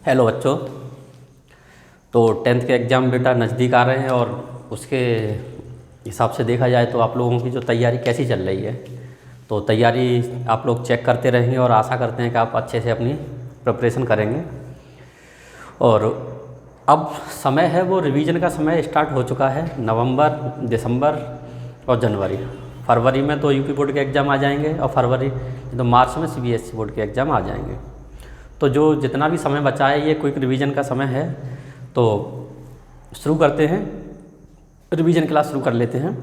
Hello बच्चों। तो 10th के एग्ज़ाम बेटा नज़दीक आ रहे हैं और उसके हिसाब से देखा जाए तो आप लोगों की जो तैयारी कैसी चल रही है, तो तैयारी आप लोग चेक करते रहेंगे और आशा करते हैं कि आप अच्छे से अपनी प्रिपरेशन करेंगे। और अब समय है वो रिवीजन का समय स्टार्ट हो चुका है। नवंबर, दिसंबर और जनवरी, फरवरी में तो यूपी बोर्ड के एग्ज़ाम आ जाएंगे और फरवरी तो मार्च में सीबीएसई बोर्ड के एग्ज़ाम आ जाएंगे। तो जो जितना भी समय बचा है ये क्विक रिवीजन का समय है। तो शुरू करते हैं, रिवीजन क्लास शुरू कर लेते हैं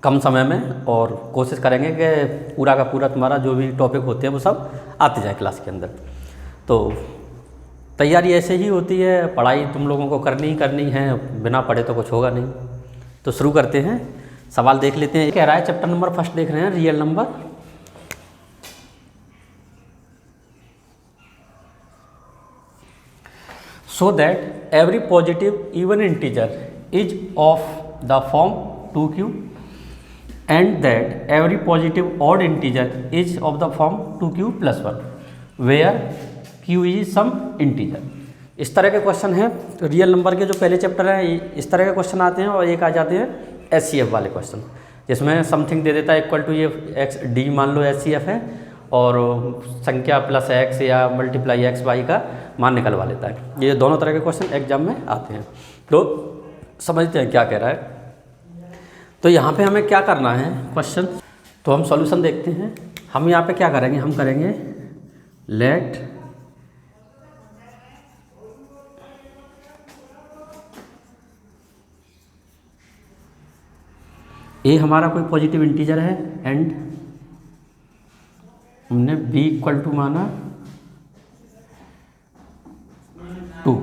कम समय में, और कोशिश करेंगे कि पूरा का पूरा तुम्हारा जो भी टॉपिक होते हैं वो सब आते जाए क्लास के अंदर। तो तैयारी ऐसे ही होती है, पढ़ाई तुम लोगों को करनी ही करनी है, बिना पढ़े तो कुछ होगा नहीं। तो शुरू करते हैं, सवाल देख लेते हैं। कह रहा है चैप्टर नंबर फर्स्ट देख रहे हैं, real number. So that every positive even integer is of the form 2q and that every positive odd integer is of the form 2q plus 1 where q is some integer। इस तरह के question हैं real number के। जो पहले chapter हैं इस तरह के क्वेश्चन आते हैं, और एक आ जाते हैं एचसीएफ वाले क्वेश्चन, जिसमें समथिंग दे देता है इक्वल टू ये एक्स डी मान लो एचसीएफ है, और संख्या प्लस एक्स या मल्टीप्लाई एक्स वाई का मान निकलवा लेता है। ये दोनों तरह के क्वेश्चन एग्जाम में आते हैं, तो समझते हैं क्या कह रहा है। तो यहाँ पे हमें क्या करना है क्वेश्चन, तो हम सॉल्यूशन देखते हैं। हम यहाँ पे क्या करेंगे, हम करेंगे लेट ए हमारा कोई पॉजिटिव इंटीजर है एंड हमने b इक्वल टू माना 2।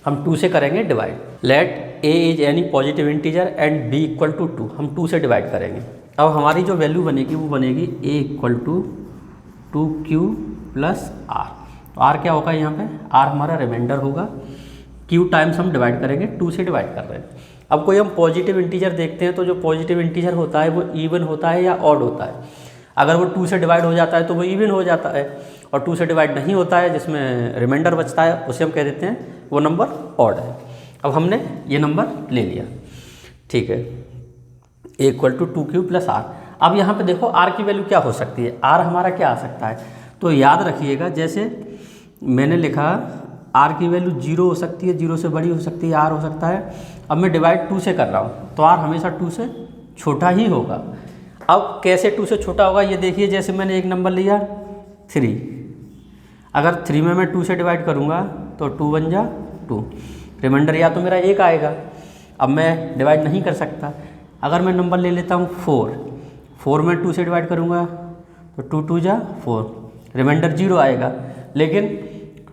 हम 2 से करेंगे डिवाइड। Let a is any positive integer and b equal to 2, हम 2 से डिवाइड करेंगे। अब हमारी जो वैल्यू बनेगी वो बनेगी a equal to 2q plus r। तो r क्या होगा यहाँ पे, r हमारा रिमाइंडर होगा, q टाइम्स हम डिवाइड करेंगे, 2 से डिवाइड कर रहे हैं। अब कोई हम पॉजिटिव इंटीजर देखते हैं, तो जो पॉजिटिव इंटीजर होता है वो इवन होता है या ऑड होता है। अगर वो 2 से डिवाइड हो जाता है तो वो इवन हो जाता है, और 2 से डिवाइड नहीं होता है जिसमें रिमाइंडर बचता है उसे हम कह देते हैं वो नंबर ऑड है। अब हमने ये नंबर ले लिया, ठीक है, a equal to 2q plus r। अब यहाँ पे देखो r की वैल्यू क्या हो सकती है, r हमारा क्या आ सकता है। तो याद रखिएगा, जैसे मैंने लिखा r की वैल्यू 0 हो सकती है, 0 से बड़ी हो सकती है, r हो सकता है। अब मैं डिवाइड 2 से कर रहा हूँ तो r हमेशा 2 से छोटा ही होगा। अब कैसे 2 से छोटा होगा ये देखिए, जैसे मैंने एक नंबर लिया 3, अगर 3 में मैं 2 से डिवाइड करूँगा तो 2 बन जा 2, रिमाइंडर या तो मेरा 1 आएगा। अब मैं डिवाइड नहीं कर सकता। अगर मैं नंबर ले लेता हूँ 4 में 2 से डिवाइड करूँगा तो 2 2 जा 4, रिमाइंडर 0 आएगा। लेकिन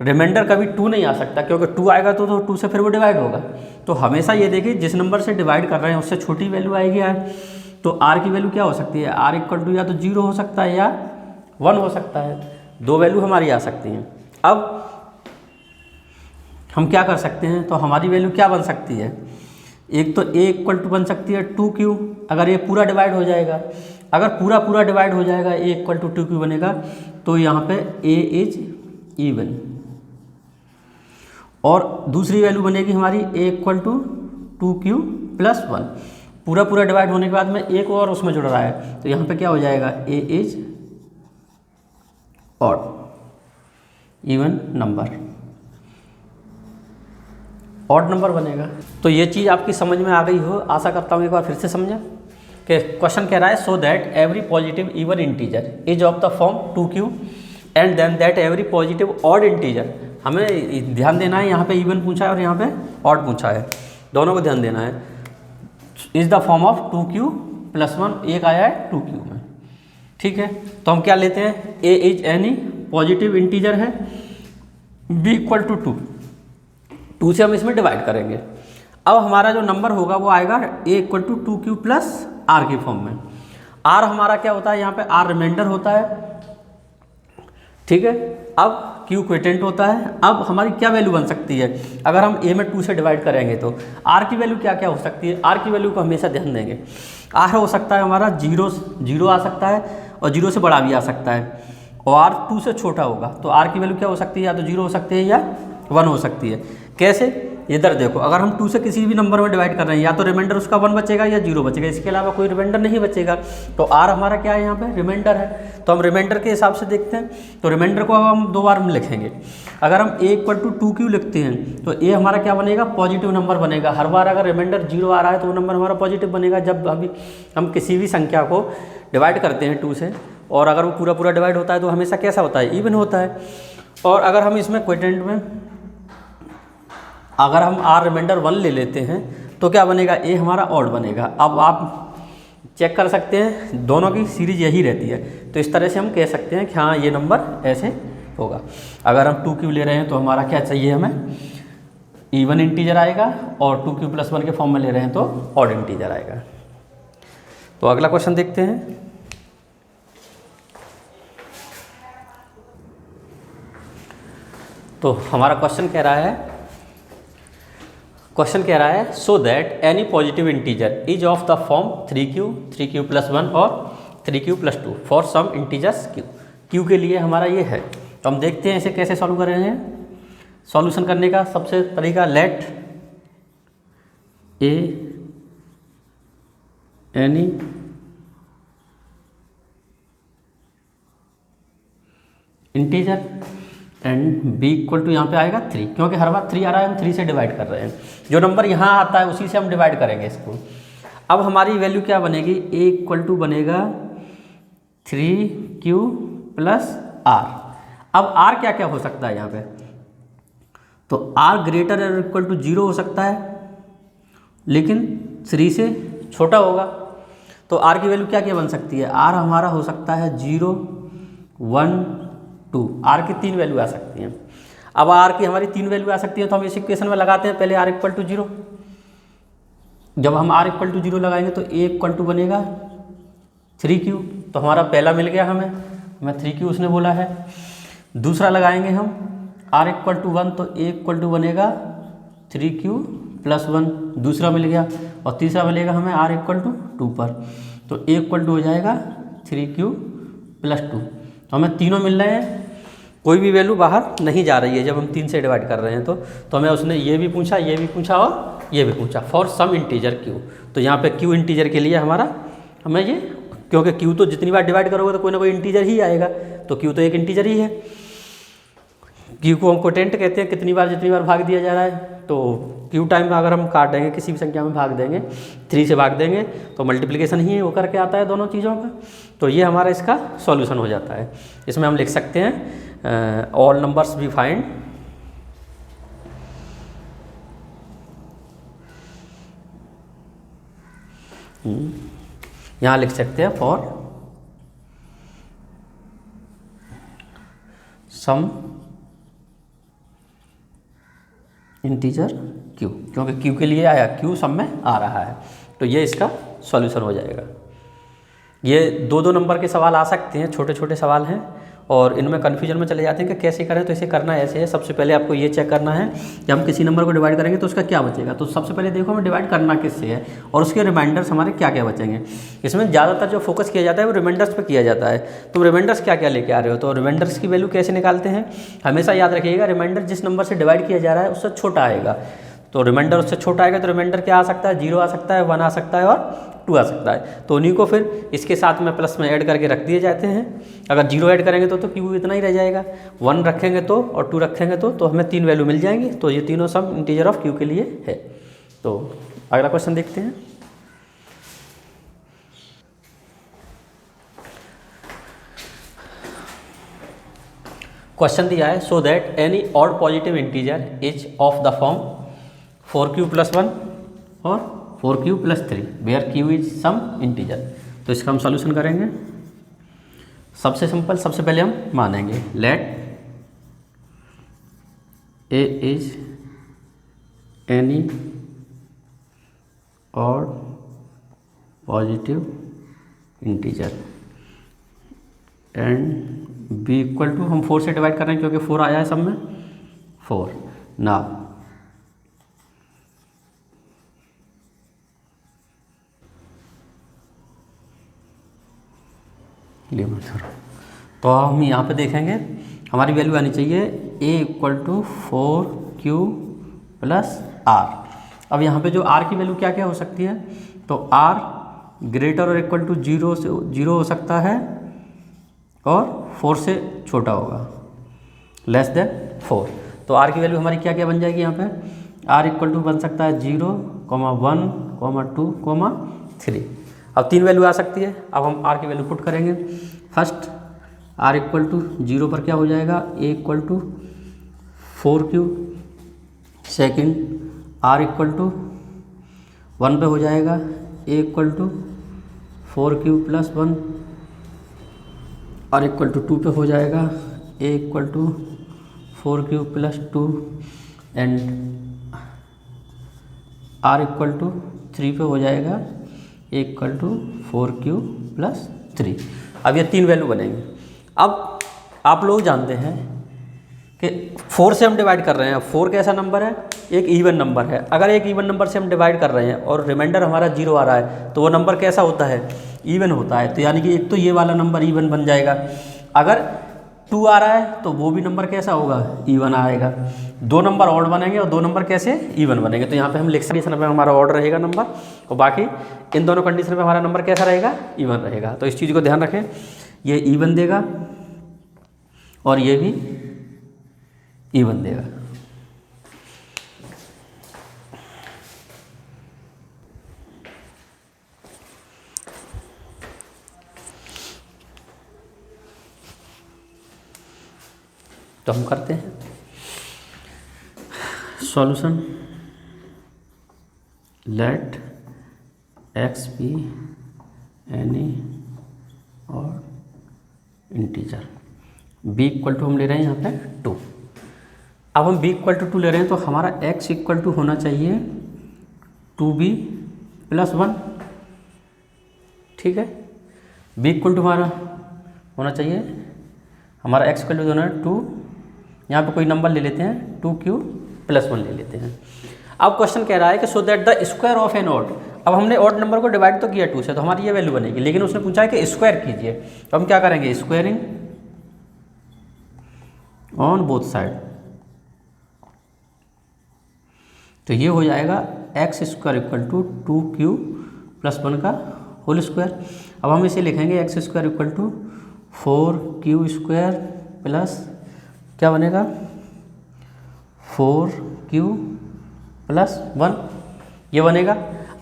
रिमाइंडर कभी 2 नहीं आ सकता, क्योंकि 2 आएगा तो 2 से फिर वो डिवाइड होगा। तो हमेशा ये देखिए जिस नंबर से डिवाइड कर रहे हैं उससे छोटी वैल्यू आएगी यार। तो r की वैल्यू क्या हो सकती है, r इक्वल टू या तो 0 हो सकता है या 1 हो सकता है, 2 वैल्यू हमारी आ सकती हैं। अब हम क्या कर सकते हैं, तो हमारी वैल्यू क्या बन सकती है, एक तो a इक्वल टू बन सकती है 2q, अगर ये पूरा डिवाइड हो जाएगा। अगर पूरा डिवाइड हो जाएगा a इक्वल टू 2q बनेगा, तो यहाँ पे a इज इवन। और दूसरी वैल्यू बनेगी हमारी a equal to 2q plus 1। पूरा डिवाइड होने के बाद में एक और उसमें जुड़ रहा है, तो यहाँ पे क्या हो जाएगा, a is odd, even number, odd number बनेगा। तो ये चीज़ आपकी समझ में आ गई हो, आशा करता हूँ एक बार फिर से समझें कि क्वेश्चन कह रहा है so that every positive even integer is of the form 2q and then that every positive odd integer. हमें ध्यान देना है, यहाँ पे इवन पूछा है और यहाँ पे ऑड पूछा है, दोनों को ध्यान देना है। Is the form of 2q plus 1, एक आया है 2q में, ठीक है। तो हम क्या लेते हैं, a is any positive integer है, b इक्वल टू 2 से हम इसमें डिवाइड करेंगे। अब हमारा जो नंबर होगा वो आएगा a equal to 2q plus r की फॉर्म में। r हमारा क्या होता है, यहाँ पे r रिमाइंडर होता है, ठीक है। अब q क्विटेंट होता है। अब हमारी क्या वैल्यू बन सकती है, अगर हम a में 2 से डिवाइड करेंगे तो r की वैल्यू क्या क्या हो सकती है। r की वैल्यू को हमेशा ध्यान देंगे, r हो सकता है हमारा 0 आ सकता है और 0 से बड़ा भी आ सकता है। और आर 2 से छोटा होगा तो आर की वैल्यू क्या हो सकती है, या तो 0 हो सकती है या 1 हो सकती है। कैसे, इधर देखो, अगर हम 2 से किसी भी नंबर में डिवाइड कर रहे हैं या तो रिमाइंडर उसका 1 बचेगा या 0 बचेगा, इसके अलावा कोई रिमाइंडर नहीं बचेगा। तो आर हमारा क्या है, यहाँ पे रिमाइंडर है। तो हम रिमाइंडर के हिसाब से देखते हैं, तो रिमाइंडर को अब हम 2 बार में लिखेंगे। अगर हम a = 2q लिखते हैं तो a हमारा क्या बनेगा, पॉजिटिव नंबर बनेगा। हर बार अगर रिमाइंडर 0 आ रहा है तो वो नंबर हमारा पॉजिटिव बनेगा। जब अभी हम किसी भी संख्या को डिवाइड करते हैं 2 से, और अगर वो पूरा पूरा डिवाइड होता है तो हमेशा कैसा होता है, इवन होता है। और अगर हम इसमें क्वोटिएंट में अगर हम आर रिमाइंडर 1 ले लेते हैं तो क्या बनेगा, ए हमारा ऑड बनेगा। अब आप चेक कर सकते हैं, दोनों की सीरीज यही रहती है। तो इस तरह से हम कह सकते हैं कि हाँ ये नंबर ऐसे होगा। अगर हम 2q ले रहे हैं तो हमारा क्या चाहिए, हमें इवन इंटीजर आएगा, और 2q + 1 के फॉर्म में ले रहे हैं तो ऑड इंटीजर आएगा। तो अगला क्वेश्चन देखते हैं। तो हमारा क्वेश्चन कह रहा है so that any positive integer is of the form 3q, 3q + 1 और 3q + 2 for some integers q। q के लिए हमारा ये है। तो हम देखते हैं इसे कैसे सॉल्व कर रहे हैं। सॉल्यूशन करने का सबसे तरीका, let a any integer and b = यहाँ पे आएगा 3, क्योंकि हर बार 3 आ रहा है, हम 3 से डिवाइड कर रहे हैं। जो नंबर यहाँ आता है उसी से हम डिवाइड करेंगे इसको। अब हमारी वैल्यू क्या बनेगी, a = बनेगा 3q + r। अब r क्या क्या हो सकता है यहाँ पे, तो r ≥ 0 हो सकता है, लेकिन 3 से छोटा होगा। तो r की वैल्यू क्या क्या बन सकती है, r हमारा हो सकता है 0, 1, 2। r की 3 वैल्यू आ सकती हैं। अब r की हमारी 3 वैल्यू आ सकती है तो हम इस इक्वेशन में लगाते हैं। पहले r = 0, जब हम r = 0 लगाएंगे तो a = बनेगा 3q। तो हमारा पहला मिल गया हमें 3q उसने बोला है। दूसरा लगाएंगे हम r = 1 तो a = बनेगा 3q + 1, दूसरा मिल गया। और तीसरा मिलेगा हमें r = 2 पर, तो a = हो जाएगा 3q + 2। तो हमें तीनों मिल रहे हैं, कोई भी वैल्यू बाहर नहीं जा रही है। जब हम 3 से डिवाइड कर रहे हैं तो हमें उसने ये भी पूछा, ये भी पूछा और ये भी पूछा, फॉर सम इंटीजर q। तो यहाँ पे q इंटीजर के लिए हमें ये, क्योंकि q तो जितनी बार डिवाइड करोगे तो कोई ना कोई इंटीजर ही आएगा, तो q तो एक इंटीजर ही है। q को हम क्वोटिएंट कहते हैं, जितनी बार भाग दिया जा रहा है। तो q टाइम अगर हम काट देंगे, किसी भी संख्या में भाग देंगे, 3 से भाग देंगे तो मल्टीप्लिकेशन ही वो करके आता है दोनों चीज़ों का। तो ये हमारा इसका सॉल्यूशन हो जाता है। इसमें हम लिख सकते हैं ऑल नंबर्स बी फाइंड यहाँ लिख सकते हैं फॉर सम इंटीजर q, क्योंकि q के लिए आया, q सम में आ रहा है। तो ये इसका सॉल्यूशन हो जाएगा। ये 2-2 नंबर के सवाल आ सकते हैं, छोटे छोटे सवाल हैं, और इनमें कन्फ्यूजन में चले जाते हैं कि कैसे करें। तो इसे करना ऐसे है, सबसे पहले आपको ये चेक करना है कि हम किसी नंबर को डिवाइड करेंगे तो उसका क्या बचेगा। तो सबसे पहले देखो हमें डिवाइड करना किससे है और उसके रिमाइंडर्स हमारे क्या क्या बचेंगे। इसमें ज़्यादातर जो फोकस किया जाता है वो रिमाइंडर्स पर किया जाता है। तुम रिमाइंडर्स क्या क्या लेके आ रहे हो, तो रिमाइंडर्स की वैल्यू कैसे निकालते हैं, हमेशा याद रखिएगा, रिमाइंडर जिस नंबर से डिवाइड किया जा रहा है उससे छोटा आएगा। तो रिमाइंडर उससे छोटा आएगा तो रिमाइंडर क्या आ सकता है, 0 आ सकता है, 1 आ सकता है और 2 आ सकता है। तो उन्हीं को फिर इसके साथ में प्लस में ऐड करके रख दिए जाते हैं। अगर 0 ऐड करेंगे तो q इतना ही रह जाएगा, 1 रखेंगे तो और 2 रखेंगे तो हमें 3 वैल्यू मिल जाएंगी। तो ये तीनों सम इंटीजर ऑफ q के लिए है। तो अगला क्वेश्चन देखते हैं। क्वेश्चन दिया है so that any odd positive integer is of the form 4q + 1 और 4q + 3 where q is some integer. तो इसका हम सॉल्यूशन करेंगे। सबसे सिंपल, सबसे पहले हम मानेंगे let a is any odd positive integer and b = हम 4 से डिवाइड कर रहे हैं क्योंकि 4 आया है सब में, 4 ना तो हम यहाँ पे देखेंगे हमारी वैल्यू आनी चाहिए a equal to 4q plus r। अब यहाँ पे जो r की वैल्यू क्या क्या हो सकती है, तो r ग्रेटर और इक्वल टू 0 से 0 हो सकता है और 4 से छोटा होगा, लेस देन 4। तो r की वैल्यू हमारी क्या क्या बन जाएगी यहाँ पे, r इक्वल टू बन सकता है 0, 1, 2, 3। अब 3 वैल्यू आ सकती है। अब हम r की वैल्यू पुट करेंगे। फर्स्ट r इक्वल टू 0 पर क्या हो जाएगा, a equal to 4q। Second r equal to 1 पे हो जाएगा a equal to 4q plus 1। r equal to 2 पे हो जाएगा a equal to 4q plus 2 and r equal to 3 पे हो जाएगा a equal to 4q plus 3। अब ये 3 वैल्यू बनेंगे। अब आप लोग जानते हैं कि 4 से हम डिवाइड कर रहे हैं। 4 कैसा नंबर है, एक इवन नंबर है। अगर एक इवन नंबर से हम डिवाइड कर रहे हैं और रिमाइंडर हमारा 0 आ रहा है तो वो नंबर कैसा होता है, इवन होता है। तो यानी कि एक तो ये वाला नंबर इवन बन जाएगा। अगर 2 आ रहा है तो वो भी नंबर कैसा होगा, इवन आएगा। 2 नंबर ऑड बनेंगे और 2 नंबर कैसे, इवन बनेंगे। तो यहाँ पे हम लिख सकते हैं हमारा ऑड रहेगा नंबर, और बाकी इन दोनों कंडीशन में हमारा नंबर कैसा रहेगा, इवन रहेगा। तो इस चीज़ को ध्यान रखें, ये इवन देगा और ये भी इवन देगा। तो हम करते हैं solution. Let x be any और इंटीजर। b इक्वल टू हम ले रहे हैं यहाँ पे 2। अब हम b इक्वल टू 2 ले रहे हैं तो हमारा x इक्वल टू होना चाहिए 2b प्लस 1। ठीक है, b इक्वल टू हमारा होना चाहिए, हमारा x इक्वल टू होना है 2। यहाँ पे कोई नंबर ले लेते हैं, 2q प्लस 1 ले लेते हैं। अब क्वेश्चन कह रहा है कि so that the square of an odd. अब हमने ऑड नंबर को डिवाइड तो किया 2 से, तो हमारी ये वैल्यू बनेगी, लेकिन उसने पूछा है कि स्क्वायर कीजिए। तो हम क्या करेंगे, स्क्वायरिंग ऑन बोथ साइड। तो ये हो जाएगा x square equal to 2q plus 1 का होल स्क्वायर। अब हम इसे लिखेंगे x square equal to 4q square plus क्या बनेगा 4q प्लस 1, ये बनेगा।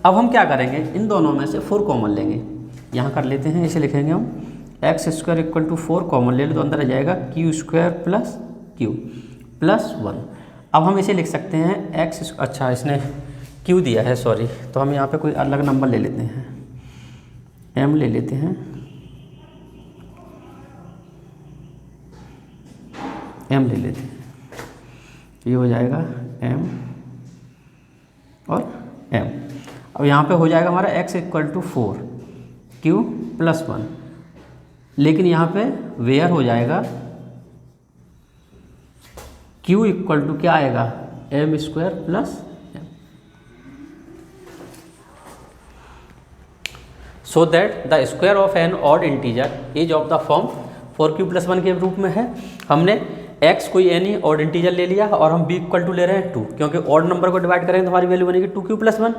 अब हम क्या करेंगे, इन दोनों में से 4 कॉमन लेंगे, यहाँ कर लेते हैं। इसे लिखेंगे हम x square equal to 4 common ले लो तो अंदर आ जाएगा q square plus q plus 1। अब हम इसे लिख सकते हैं एक्स, अच्छा इसने q दिया है सॉरी, तो हम यहाँ पे कोई अलग नंबर ले लेते हैं, m ले लेते हैं, m ले लेते हैं। ये हो जाएगा m और m। अब यहाँ पे हो जाएगा हमारा x equal to 4q plus 1, लेकिन यहाँ पे वेयर हो जाएगा q इक्वल टू क्या आएगा m square plus m। So that the square of an odd integer is of the form 4q plus 1 के रूप में है। हमने x कोई एनी ऑड इंटीजर ले लिया और हम b इक्वल टू ले रहे हैं 2, क्योंकि ऑड नंबर को डिवाइड करेंगे तो हमारी वैल्यू बनेगी 2q प्लस 1।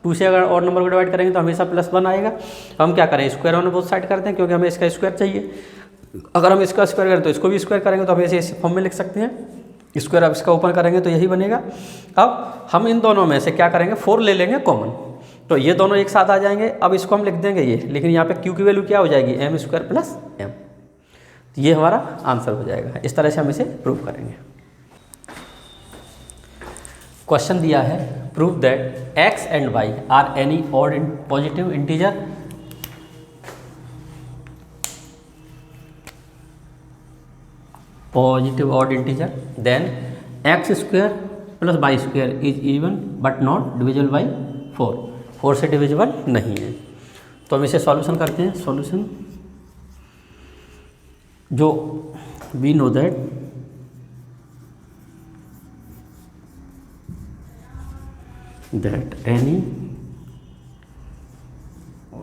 2 से अगर ऑड नंबर को डिवाइड करेंगे तो हमेशा प्लस 1 आएगा। हम क्या करें, स्क्वायर ऑन बोथ साइड करते हैं, क्योंकि हमें इसका स्क्वायर चाहिए। अगर हम इसका स्क्वायर करें तो इसको भी स्क्वायर करेंगे, तो हम इसे इस फॉर्म में लिख सकते हैं। स्क्वायर अब इसका ओपन करेंगे तो यही बनेगा। अब हम इन दोनों में से क्या करेंगे, 4 ले लेंगे कॉमन, तो ये दोनों एक साथ आ जाएंगे। अब इसको हम लिख देंगे ये, लेकिन यहाँ पे q की वैल्यू क्या हो जाएगी, m स्क्वायर प्लस m। ये हमारा आंसर हो जाएगा। इस तरह से हम इसे प्रूव करेंगे। क्वेश्चन दिया है, prove that x and y are any odd positive integer. Positive odd integer, then x square plus y square is even but not divisible by 4। 4 से डिविजिबल नहीं है। तो हम इसे सॉल्यूशन करते हैं। सॉल्यूशन, जो we know that any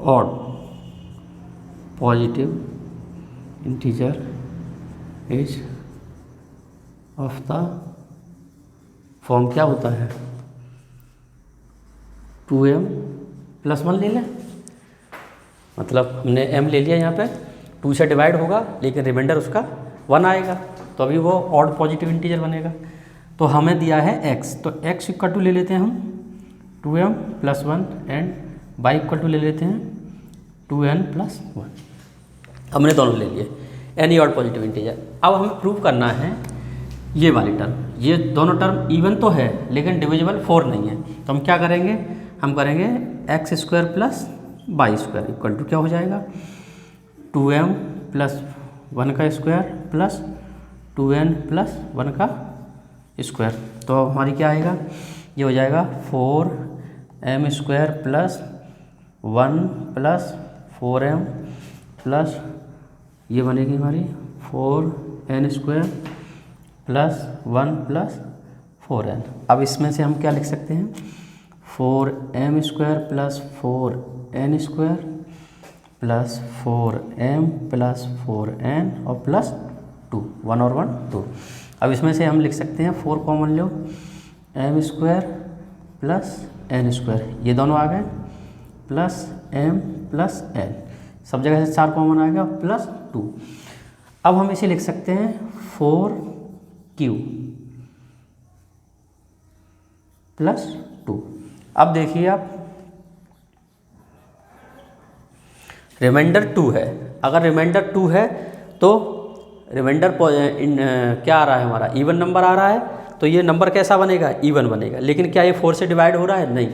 odd positive integer is of the form क्या होता है 2m + 1 ले लें, मतलब हमने m ले लिया, यहाँ पे 2 से डिवाइड होगा लेकिन रिमाइंडर उसका 1 आएगा, तो अभी वो ऑड पॉजिटिव इंटीजर बनेगा। तो हमें दिया है x, तो x इक्वल टू ले लेते हैं हम 2m + 1 and y equal to ले लेते हैं 2n + 1। हमने दोनों ले लिए एनी ऑड पॉजिटिव इंटीजर। अब हमें प्रूव करना है ये वाली टर्म, ये दोनों टर्म इवन तो है लेकिन डिविजिबल 4 नहीं है, तो हम क्या करेंगे, हम करेंगे x² + y² इक्वल टू क्या हो जाएगा 2m + 1 का स्क्वायर प्लस 2n + 1 का स्क्वायर। तो हमारी क्या आएगा, ये हो जाएगा 4m² + 1 + 4m प्लस ये बनेगी हमारी 4n² + 1 + 4n। अब इसमें से हम क्या लिख सकते हैं 4m² + 4n² + 4m + 4n और प्लस 2, 1 और 1 2। अब इसमें से हम लिख सकते हैं 4 कॉमन लो m² + n², ये दोनों आ गए प्लस m + n, सब जगह से 4 कॉमन आ गया प्लस 2। अब हम इसे लिख सकते हैं 4q + 2। अब देखिए आप रिमाइंडर 2 है, अगर रिमाइंडर 2 है तो रिमाइंडर क्या आ रहा है हमारा इवन नंबर आ रहा है, तो ये नंबर कैसा बनेगा इवन बनेगा। लेकिन क्या ये 4 से डिवाइड हो रहा है, नहीं,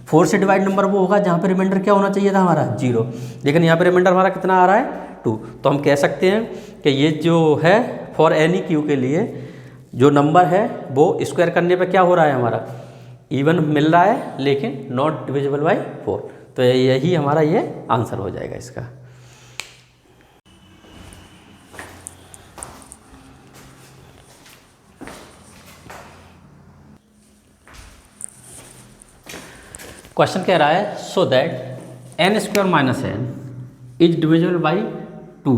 4 से डिवाइड नंबर वो होगा जहाँ पे रिमाइंडर क्या होना चाहिए था हमारा 0, लेकिन यहाँ पे रिमाइंडर हमारा कितना आ रहा है 2। तो हम कह सकते हैं कि ये जो है फॉर एनी क्यू के लिए जो नंबर है वो स्क्वायर करने पे क्या हो रहा है हमारा इवन मिल रहा है लेकिन नॉट डिविजिबल बाई 4। तो यही हमारा ये आंसर हो जाएगा इसका। क्वेश्चन कह रहा है so that n² - n is divisible by 2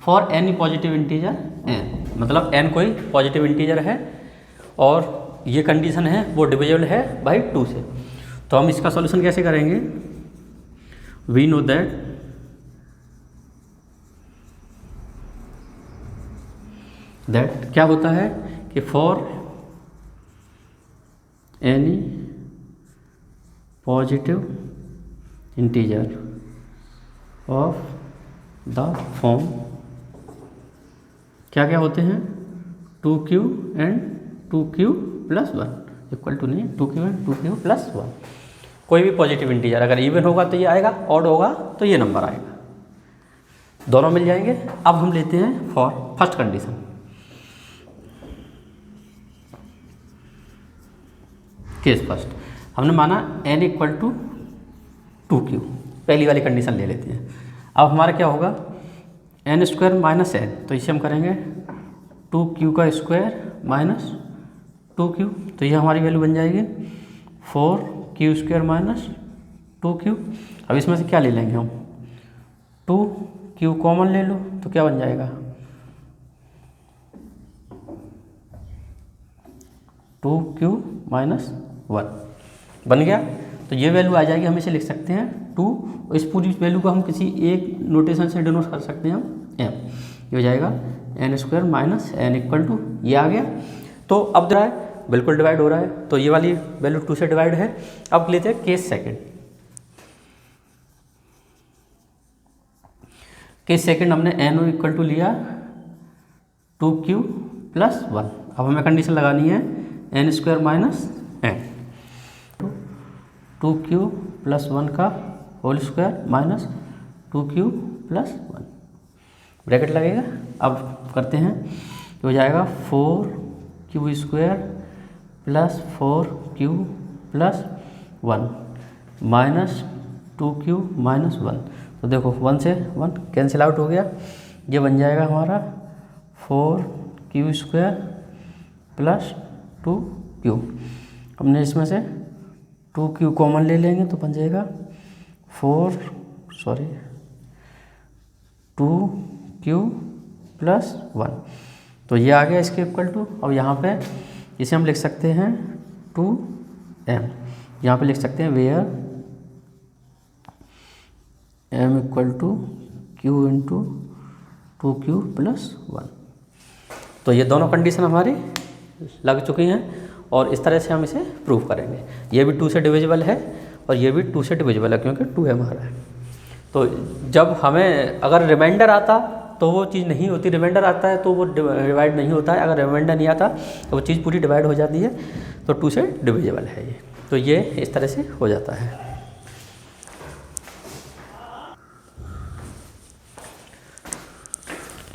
for any positive integer n, मतलब n कोई पॉजिटिव इंटीजर है और ये कंडीशन है वो डिविजिबल है बाई 2 से। तो हम इसका सॉल्यूशन कैसे करेंगे, वी नो दैट क्या होता है कि for any positive integer of the form क्या क्या होते हैं 2q and 2q + 1 equal to नहीं 2q एंड 2q + 1। कोई भी पॉजिटिव इंटीजर अगर इवन होगा तो ये आएगा, ऑड होगा तो ये नंबर आएगा, दोनों मिल जाएंगे। अब हम लेते हैं for first condition, case first, हमने माना n = 2q, पहली वाली कंडीशन ले लेते हैं। अब हमारा क्या होगा n² - n, तो इसे हम करेंगे 2q का स्क्वायर माइनस 2q, तो ये हमारी वैल्यू बन जाएगी 4q² - 2q। अब इसमें से क्या ले लेंगे हम 2q कॉमन ले लो तो क्या बन जाएगा 2q - 1 बन गया। तो ये वैल्यू आ जाएगी, हम इसे लिख सकते हैं 2, इस पूरी वैल्यू को हम किसी एक नोटेशन से डिनोट कर सकते हैं हम m, ये हो जाएगा n² - n इक्वल टू ये आ गया। तो अब रहा है बिल्कुल डिवाइड हो रहा है, तो ये वाली वैल्यू 2 से डिवाइड है। अब लेते हैं केस सेकंड, केस सेकंड हमने n इक्वल टू लिया 2q + 1। अब हमें कंडीशन लगानी है n² - n 2q + 1 का whole square minus 2q + 1 bracket लगेगा। अब करते हैं तो हो जाएगा 4q² + 4q + 1 माइनस 2q - 1। तो देखो 1 से 1 कैंसिल आउट हो गया, ये बन जाएगा हमारा 4q² + 2q। हमने इसमें से 2q कॉमन ले लेंगे तो बन जाएगा 2q क्यू प्लस 1, तो ये आ गया इसके इक्वल टू। अब यहाँ पे इसे हम लिख सकते हैं 2m, यहाँ पे लिख सकते हैं where m equal to q into 2q plus 1। तो ये दोनों कंडीशन हमारी लग चुकी हैं और इस तरह से हम इसे प्रूव करेंगे। ये भी 2 से डिविजिबल है और ये भी 2 से डिविजिबल है क्योंकि 2 हमारा है। तो जब हमें अगर रिमाइंडर आता तो वो चीज़ नहीं होती, रिमाइंडर आता है तो वो डिवाइड नहीं होता है, अगर रिमाइंडर नहीं आता तो वो चीज़ पूरी डिवाइड हो जाती है। तो 2 से डिविजिबल है ये, तो ये इस तरह से हो जाता है।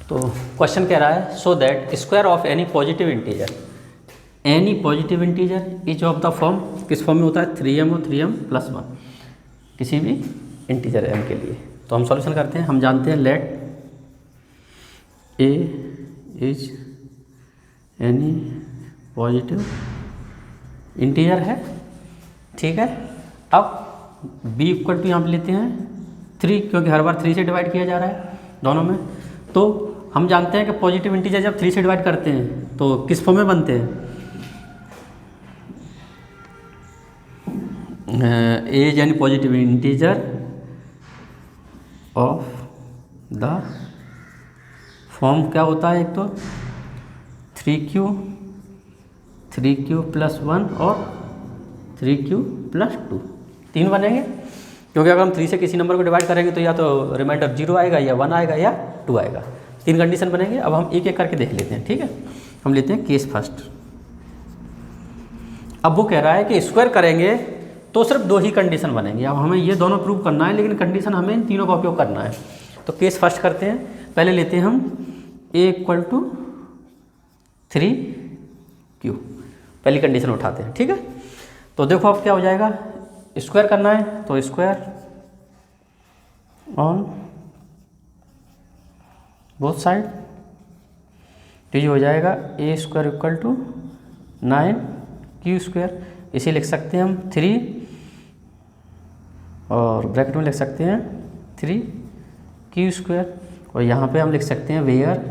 तो क्वेश्चन कह रहा है so that square of any positive integer, any positive integer is of the form, किस फॉर्म में होता है 3m और 3m प्लस 1, किसी भी इंटीजर m के लिए। तो हम सॉल्यूशन करते हैं। हम जानते हैं let a is any positive integer है, ठीक है। अब b इक्वल टू यहाँ पे लेते हैं 3, क्योंकि हर बार 3 से डिवाइड किया जा रहा है दोनों में। तो हम जानते हैं कि पॉजिटिव इंटीजर जब 3 से डिवाइड करते हैं तो किस फॉर्म में बनते हैं, a is any positive integer of the form क्या होता है, एक तो 3q प्लस 1 और 3q प्लस 2, 3 बनेंगे। क्योंकि अगर हम 3 से किसी नंबर को डिवाइड करेंगे तो या तो रिमाइंडर 0 आएगा या 1 आएगा या 2 आएगा, 3 कंडीशन बनेंगे। अब हम एक एक करके देख लेते हैं, ठीक है। हम लेते हैं केस फर्स्ट। अब वो कह रहा है कि स्क्वायर करेंगे तो सिर्फ 2 ही कंडीशन बनेंगी। अब हमें ये दोनों प्रूव करना है, लेकिन कंडीशन हमें इन तीनों का उपयोग करना है। तो केस फर्स्ट करते हैं। पहले लेते हैं हम a इक्वल टू 3q, पहली कंडीशन उठाते हैं, ठीक है। तो देखो अब क्या हो जाएगा, स्क्वायर करना है तो स्क्वायर ऑन बोथ साइड, तो ये हो जाएगा a square equal to 9q square. इसे लिख सकते हैं हम 3 और ब्रैकेट में लिख सकते हैं 3q स्क्वायर, और यहाँ पे हम लिख सकते हैं where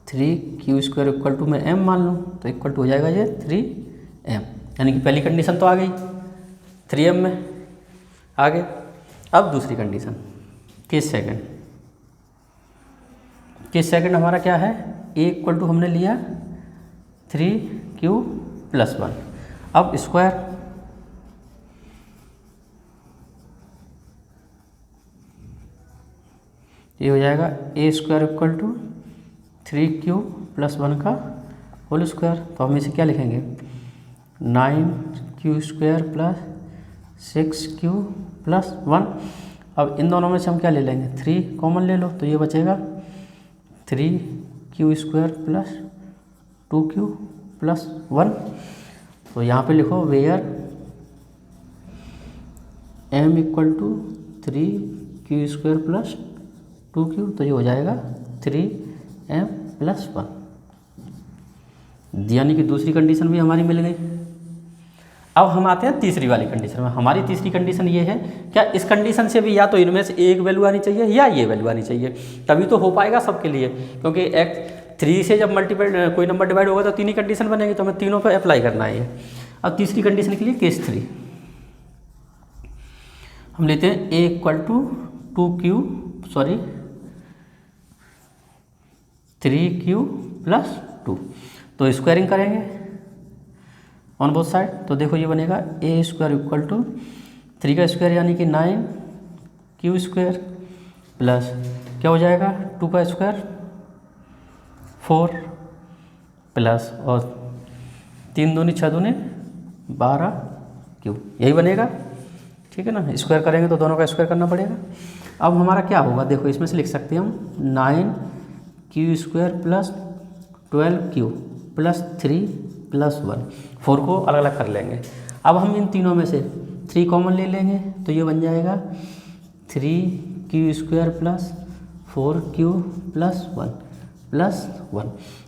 3q square equal to मैं m मान लूँ तो इक्वल टू हो जाएगा ये 3m, यानी कि पहली कंडीशन तो आ गई 3m में। आगे अब दूसरी condition, case second. Case second हमारा क्या है, a इक्वल टू हमने लिया 3q प्लस 1। अब स्क्वायर, ये हो जाएगा a square equal to 3q plus 1 का होल स्क्वायर। तो हम इसे क्या लिखेंगे 9q square plus 6q plus 1। अब इन दोनों में से हम क्या ले लेंगे 3 कॉमन ले लो, तो ये बचेगा 3q square plus 2q plus 1। तो यहाँ पे लिखो where m equal to 3q square plus 2q, तो ये हो जाएगा 3m प्लस 1, यानी कि दूसरी कंडीशन भी हमारी मिल गई। अब हम आते हैं तीसरी वाली कंडीशन में। हमारी तीसरी कंडीशन ये है, क्या इस कंडीशन से भी या तो इनमें से एक वैल्यू आनी चाहिए या ये वैल्यू आनी चाहिए, तभी तो हो पाएगा सबके लिए। क्योंकि 3 से जब मल्टीपल कोई नंबर डिवाइड होगा तो 3 ही कंडीशन बनेगी, तो हमें तीनों पर अप्लाई करना है। अब तीसरी कंडीशन के लिए केस 3 हम लेते हैं a equal to 3q plus 2, तो स्क्वायरिंग करेंगे ऑन बोथ साइड। तो देखो ये बनेगा a स्क्वायर इक्वल टू 3 का स्क्वायर यानी कि 9q स्क्वायर प्लस क्या हो जाएगा 2 का स्क्वायर 4 प्लस और 3 दूनी 6 दूनी 12q, यही बनेगा, ठीक है ना। स्क्वायर करेंगे तो दोनों का स्क्वायर करना पड़ेगा। अब हमारा क्या होगा, देखो इसमें से लिख सकते हैं हम 9q square plus 12q plus 3 plus 1, 4 को अलग अलग कर लेंगे। अब हम इन तीनों में से 3 कॉमन ले लेंगे, तो ये बन जाएगा 3q square plus 4q plus 1।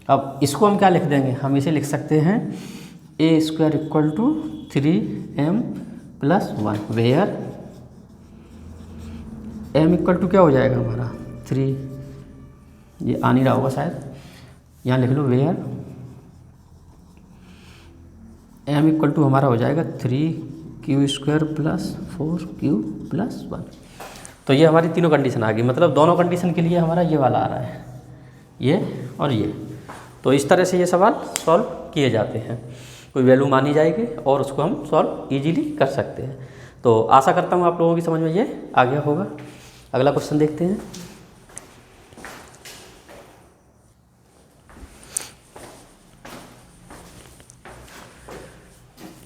अब इसको हम क्या लिख देंगे, हम इसे लिख सकते हैं a square equal to 3m plus 1, where m equal to क्या हो जाएगा हमारा 3, ये आ नहीं रहा होगा शायद, यहाँ लिख लो वेयर m इक्वल टू हमारा हो जाएगा 3q² प्लस 4q प्लस 1। तो ये हमारी तीनों कंडीशन आ गई, मतलब दोनों कंडीशन के लिए हमारा ये वाला आ रहा है, ये और ये। तो इस तरह से ये सवाल सॉल्व किए जाते हैं, कोई वैल्यू मानी जाएगी और उसको हम सॉल्व इजीली कर सकते हैं। तो आशा करता हूँ आप लोगों की समझ में ये आ गया होगा। अगला क्वेश्चन देखते हैं।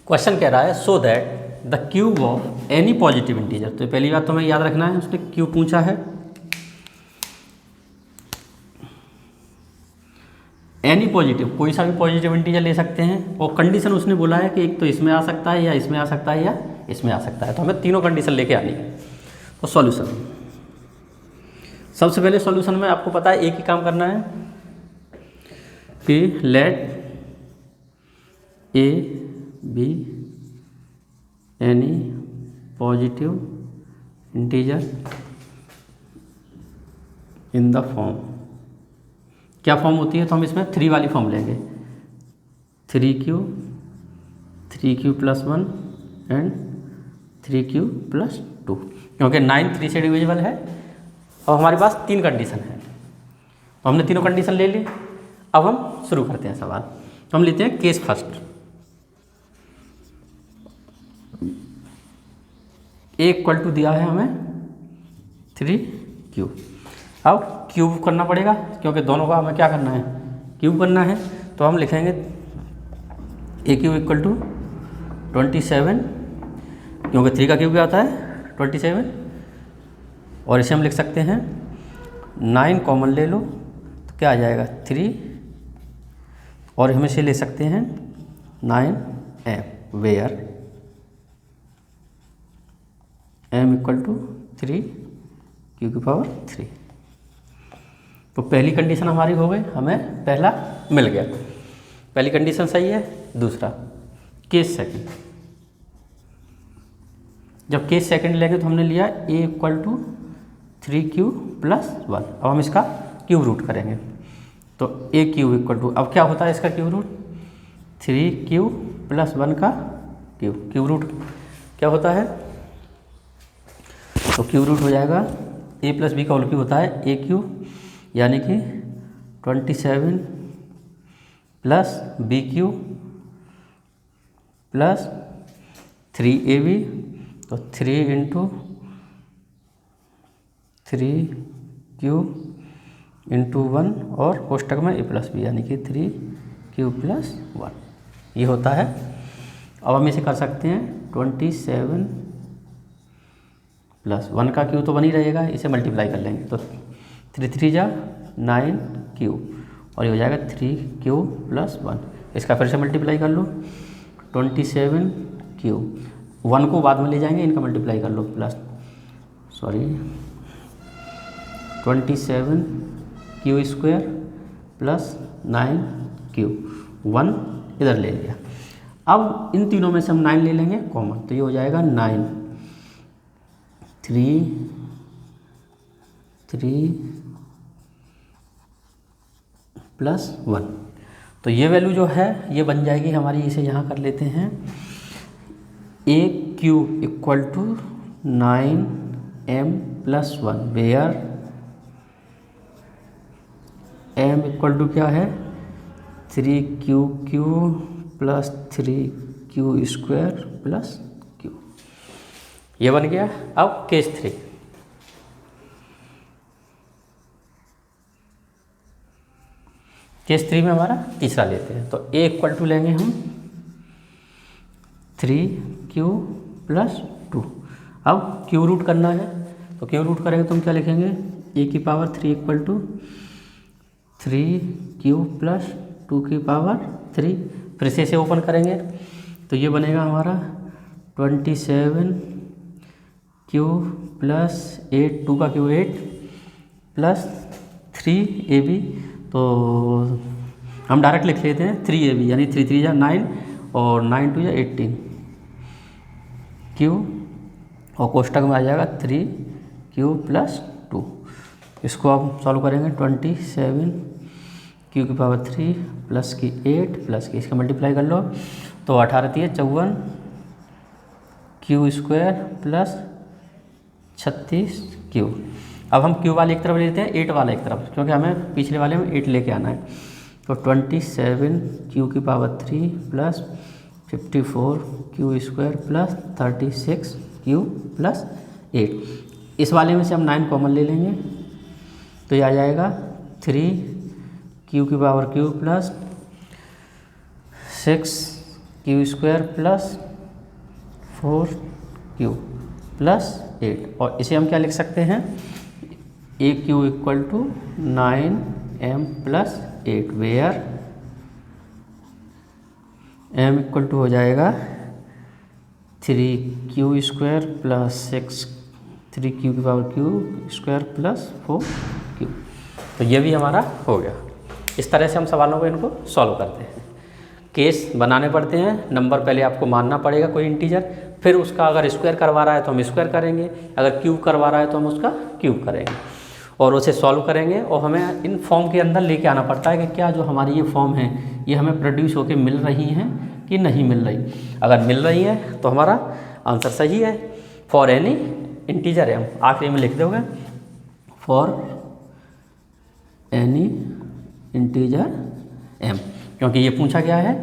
क्वेश्चन कह रहा है so that the cube of any positive integer. तो पहली बात तो हमें याद रखना है, उसने क्यूब पूछा है, एनी पॉजिटिव, कोई सा भी पॉजिटिव इंटीजर ले सकते हैं, और कंडीशन उसने बोला है कि एक तो इसमें आ सकता है या इसमें आ सकता है या इसमें आ सकता है। तो हमें तीनों कंडीशन लेके आनी है। तो सॉल्यूशन, सबसे पहले सॉल्यूशन में आपको पता है एक ही काम करना है कि let a be any positive integer in the form. क्या फॉर्म होती है? तो हम इसमें 3 वाली फॉर्म लेंगे, 3q plus 1 and 3q plus 2, क्योंकि 9 3 से डिविजिबल है और हमारे पास 3 कंडीशन है। तो हमने तीनों कंडीशन ले ली। अब हम शुरू करते हैं सवाल। तो हम लेते हैं case first. A equal to दिया है हमें 3q। अब क्यूब करना पड़ेगा, क्योंकि दोनों का हमें क्या करना है, क्यूब करना है। तो हम लिखेंगे ए क्यूब इक्वल टू 27, क्योंकि 3 का क्यूब क्या होता है 27, और इसे हम लिख सकते हैं 9 कॉमन ले लो तो क्या आ जाएगा 3, और हम इसे ले सकते हैं 9m where m equal to 3q की पावर 3। तो पहली कंडीशन हमारी हो गई, हमें पहला मिल गया, पहली कंडीशन सही है। दूसरा केस सेकंड, जब केस सेकंड लेंगे तो हमने लिया a equal to 3q plus 1। अब हम इसका क्यूब रूट करेंगे, तो a क्यूब इक्वल टू, अब क्या होता है इसका क्यूब रूट 3q प्लस 1 का क्यूब। क्यूब रूट क्या होता है? तो क्यूब रूट हो जाएगा a प्लस बी का होल क्यूब होता है a क्यूब, यानी कि 27 plus B cube plus 3ab, तो 3 इंटू 3q इंटू 1 और कोष्टक में a प्लस बी, यानी कि 3q प्लस 1 ये होता है। अब हम इसे कर सकते हैं 27 प्लस 1 का क्यूब तो बन ही रहेगा, इसे मल्टीप्लाई कर लेंगे तो 3 3 जा 9q, और ये हो जाएगा 3q प्लस 1। इसका फिर से मल्टीप्लाई कर लो 27q, 1 को बाद में ले जाएंगे, इनका मल्टीप्लाई कर लो plus 27q square plus 9q, 1 इधर ले लिया। अब इन तीनों में से हम 9 ले लेंगे कॉमन, तो ये हो जाएगा 9 3 प्लस 1। तो ये वैल्यू जो है ये बन जाएगी हमारी, इसे यहाँ कर लेते हैं a cube equal to 9m plus 1 where m equal to क्या है 3q plus 3q square plus q। ये बन गया। अब केस 3, केस 3 में हमारा तीसरा लेते हैं। तो a इक्वल टू लेंगे हम 3q प्लस 2। अब क्यू रूट करना है, तो क्यू रूट करेंगे तो हम क्या लिखेंगे a की power 3 equal to 3q plus 2 की पावर 3। फिर से इसे ओपन करेंगे तो ये बनेगा हमारा 27q प्लस 8, 2 का क्यूब 8 प्लस 3ab। तो हम डायरेक्ट लिख लेते हैं 3ab, यानी 3 3 जा 9 और 9 2 जा 18 q, और कोष्टक में आ जाएगा 3q प्लस 2। इसको आप सॉल्व करेंगे 27 क्यू की पावर 3 प्लस की 8 प्लस की इसका मल्टीप्लाई कर लो तो 18 × 54 क्यू स्क्वायर प्लस 36 क्यू। अब हम क्यू वाले एक तरफ लेते हैं 8 वाला एक तरफ, क्योंकि हमें पिछले वाले में 8 लेके आना है। तो 27 क्यू की power 3 plus 54 Q square plus 36 Q plus 8। इस वाले में से हम 9 कॉमन ले लेंगे तो ये आ जाएगा 3 क्यू की power Q plus 6 Q square plus 4 Q plus 8। और इसे हम क्या लिख सकते हैं, A Q equal to 9m plus 8, where m equal to हो जाएगा 3 क्यू स्क्वायर प्लस 3 क्यू की power Q square plus 4 Q. तो ये भी हमारा हो गया। इस तरह से हम सवालों को इनको सॉल्व करते हैं। केस बनाने पड़ते हैं, नंबर पहले आपको मानना पड़ेगा कोई इंटीजर, फिर उसका अगर स्क्वायर करवा रहा है तो हम स्क्वायर करेंगे, अगर क्यूब करवा रहा है तो हम उसका क्यूब करेंगे और उसे सॉल्व करेंगे। और हमें इन फॉर्म के अंदर लेके आना पड़ता है कि क्या जो हमारी ये फॉर्म है ये हमें प्रोड्यूस होके मिल रही हैं कि नहीं मिल रही। अगर मिल रही हैं तो हमारा आंसर सही है। फॉर एनी इंटीजर एम आखिरी में लिख दोगे, फॉर एनी इंटीजर एम, क्योंकि ये पूछा गया है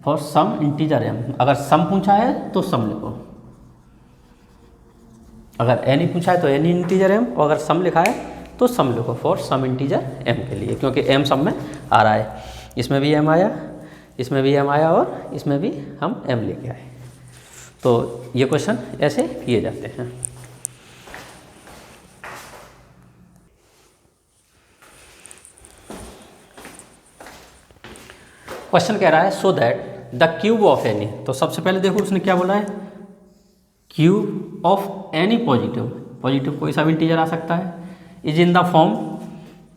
फॉर सम इंटीजर एम। अगर सम पूछा है तो सम लिखो, अगर एनी पूछा है तो एनी इंटीजर एम, और अगर सम लिखा है तो सम लिखो फॉर सम इंटीजर एम के लिए, क्योंकि एम सम में आ रहा है। इसमें भी एम आया, इसमें भी एम आया और इसमें भी हम एम लेके आए। तो ये क्वेश्चन ऐसे किए जाते हैं। क्वेश्चन कह रहा है so that the cube of any, तो सबसे पहले देखो उसने क्या बोला है, क्यूब ऑफ एनी पॉजिटिव कोई सा भी इंटीजर आ सकता है, is in the form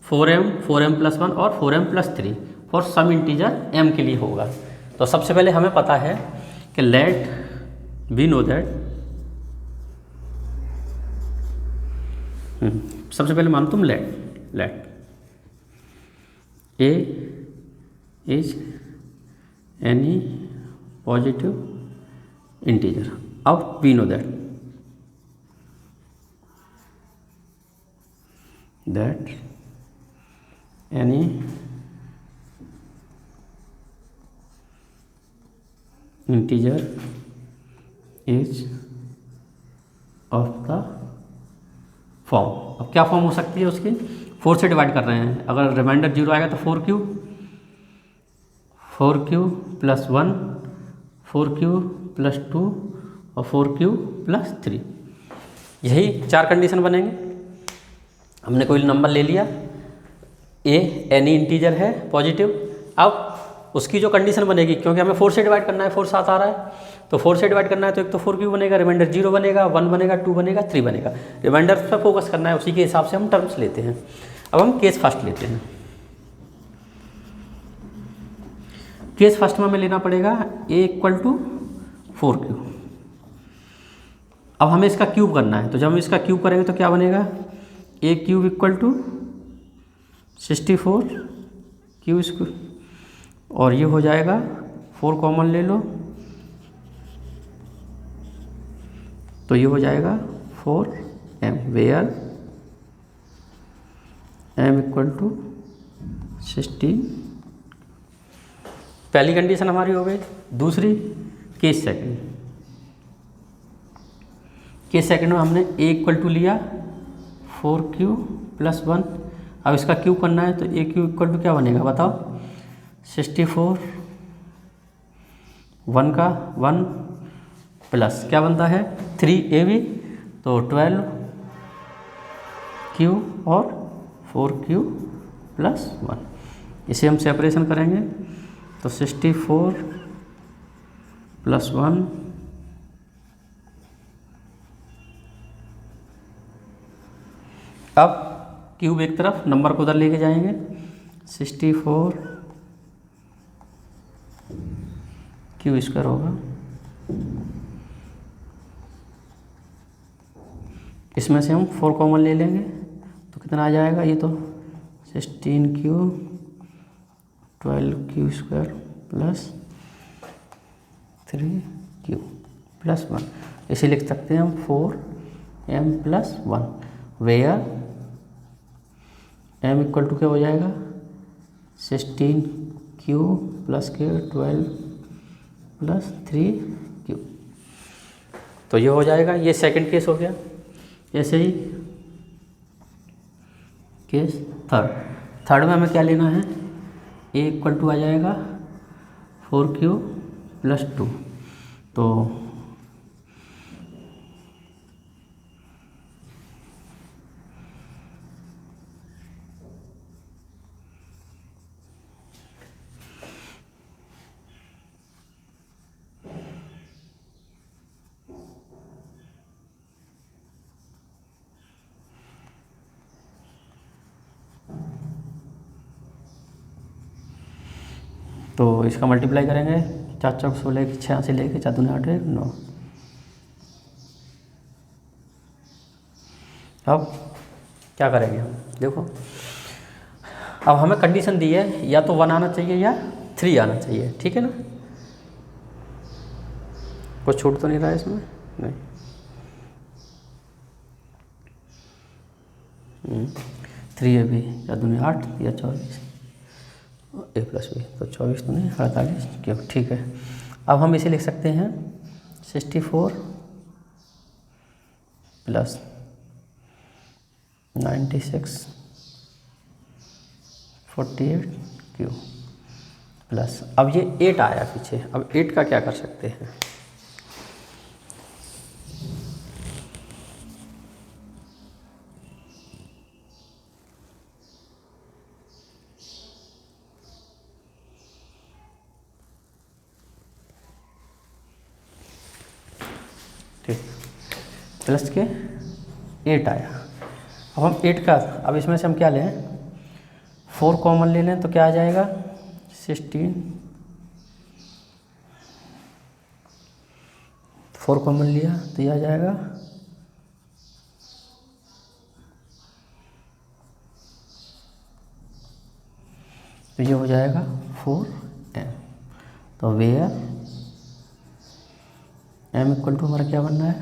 4m plus 1 और 4m plus 3 for some integer m के लिए होगा। तो सबसे पहले हमें पता है कि लेट वी नो दैट, सबसे पहले मान तुम let A is any positive integer. अब we know that any integer is of the form. अब क्या फॉर्म हो सकती है उसकी, 4 से डिवाइड कर रहे हैं, अगर रिमाइंडर 0 आएगा तो 4q प्लस 1, 4q प्लस 2 और 4q प्लस 3, यही 4 कंडीशन बनेंगे। हमने कोई नंबर ले लिया, ए एनी इंटीजर है पॉजिटिव। अब उसकी जो कंडीशन बनेगी, क्योंकि हमें 4 से डिवाइड करना है, 4 साथ आ रहा है, तो 4 से डिवाइड करना है तो एक तो 4q बनेगा, रिमाइंडर 0 बनेगा, 1 बनेगा, 2 बनेगा, 3 बनेगा। रिमाइंडर पर फोकस करना है, उसी के हिसाब से हम टर्म्स लेते हैं। अब हम केस फर्स्ट लेते हैं। केस फर्स्ट में हमें लेना पड़ेगा a इक्वल टू 4q। अब हमें इसका क्यूब करना है, तो जब हम इसका क्यूब करेंगे तो क्या बनेगा, a cube equal to 64 q square, और ये हो जाएगा 4 कॉमन ले लो तो ये हो जाएगा 4m, where m equal to 16। पहली कंडीशन हमारी हो गई। दूसरी केस सेकंड में हमने a इक्वल टू लिया 4q प्लस 1। अब इसका क्यूब करना है तो a क्यूब इक्वल टू क्या बनेगा बताओ, 64, 1 का 1 प्लस क्या बनता है 3ab, तो 12q और 4q प्लस 1। इसे हम सेपरेशन करेंगे तो 64 प्लस 1 अब क्यूब एक तरफ, नंबर को उधर लेके जाएंगे, 64 क्यू स्क्वायर होगा, इसमें से हम 4 कॉमन ले लेंगे तो कितना आ जाएगा, ये तो 16Q 12Q² plus 3Q plus 1। इसे लिख सकते हैं हम 4M plus 1, where M equal to क्या हो जाएगा 16Q प्लस के 12 प्लस 3Q। तो ये हो जाएगा, ये सेकंड केस हो गया। ऐसे ही केस थर्ड में हमें क्या लेना है, A इक्वल टू आ जाएगा 4Q प्लस 2। तो इसका मल्टीप्लाई करेंगे, 4 चौक 16 की 6 से लेके 4 दूनी 8 9। अब क्या करेंगे हम, देखो अब हमें कंडीशन दी है या तो 1 आना चाहिए या 3 आना चाहिए, ठीक है ना। कुछ छूट तो नहीं रहा है इसमें, नहीं। 3 है भी, 4 दूनी 8 या 24 A प्लस B, तो 24 तो नहीं 48 क्यों, ठीक है। अब हम इसे लिख सकते हैं 64 प्लस 96 48Q प्लस, अब ये 8 आया पीछे, अब 8 का क्या कर सकते हैं। ठीक, प्लस के 8 आया। अब हम 8 का, अब इसमें से हम क्या लें, 4 कॉमन ले लें तो क्या आ जाएगा 16, 4 कॉमन लिया तो ये आ जाएगा 4M। तो वेयर M इक्वल टू हमारा क्या बनना है,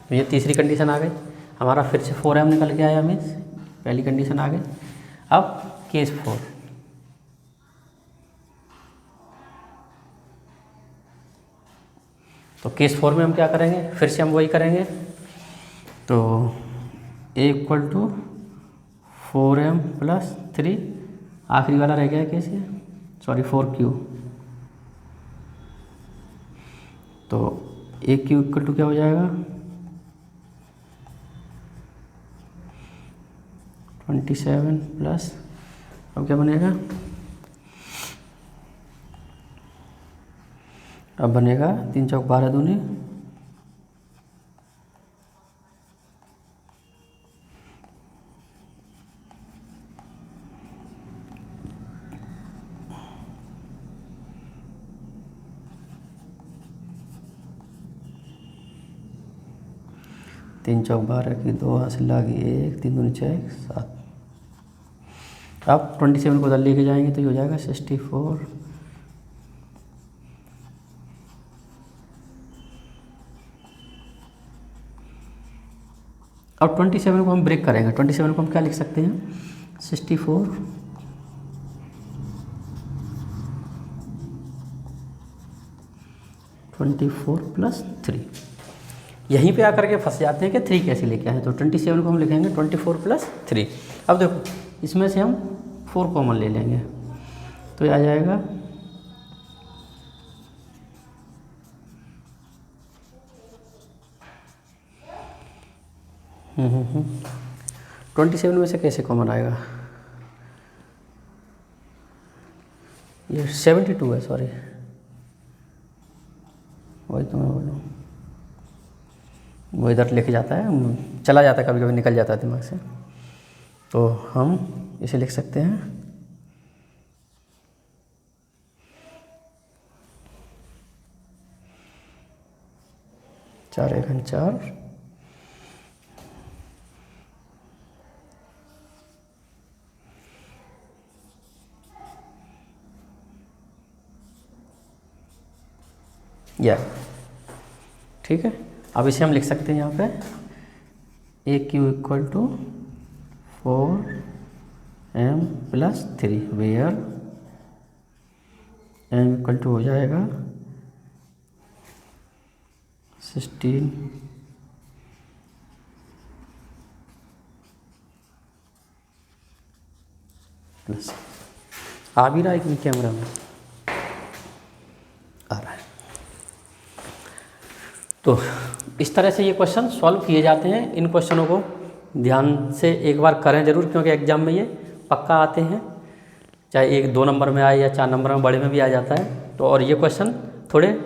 तो ये तीसरी कंडीशन आ गई हमारा, फिर से 4M निकल के आया, मीन्स पहली कंडीशन आ गई। अब केस 4, तो केस 4 में हम क्या करेंगे, फिर से हम वही करेंगे। तो A equal to 4M plus 3, आखिरी वाला रह गया केस, सॉरी 4Q। तो AQ इक्वल टू क्या हो जाएगा 27 प्लस, अब क्या बनेगा, अब बनेगा 3 चौक 12 दूनी, तीन चौक 12 की 2 हासिल लागी 1, 3 दूनी 6 7। अब 27 को उधर लेके जाएंगे तो ये हो जाएगा 64 अब 27 को हम ब्रेक करेंगे, 27 को हम क्या लिख सकते हैं 64 24 प्लस 3। यहीं पे आकर के फंस जाते हैं कि 3 कैसे लेके आए, तो 27 को हम लिखेंगे 24 प्लस 3। अब देखो इसमें से हम 4 कॉमन ले लेंगे तो ये आ जाएगा 27 में से कैसे कॉमन आएगा, ये 72 है, सॉरी वही तो मैं बोलूँ, वो इधर लेके जाता है, चला जाता है, कभी कभी निकल जाता है दिमाग से। तो हम इसे लिख सकते हैं 4 एकम 4, या ठीक है। अब इसे हम लिख सकते हैं यहाँ पे A Q equal to 4m + 3 where m equal to हो जाएगा 16 प्लस। आ भी रहा है कि कैमरा में आ रहा है। तो इस तरह से ये क्वेश्चन सॉल्व किए जाते हैं। इन क्वेश्चनों को ध्यान से एक बार करें ज़रूर, क्योंकि एग्जाम में ये पक्का आते हैं, चाहे 1-2 नंबर में आए या 4 नंबर में, बड़े में भी आ जाता है। तो और ये क्वेश्चन थोड़े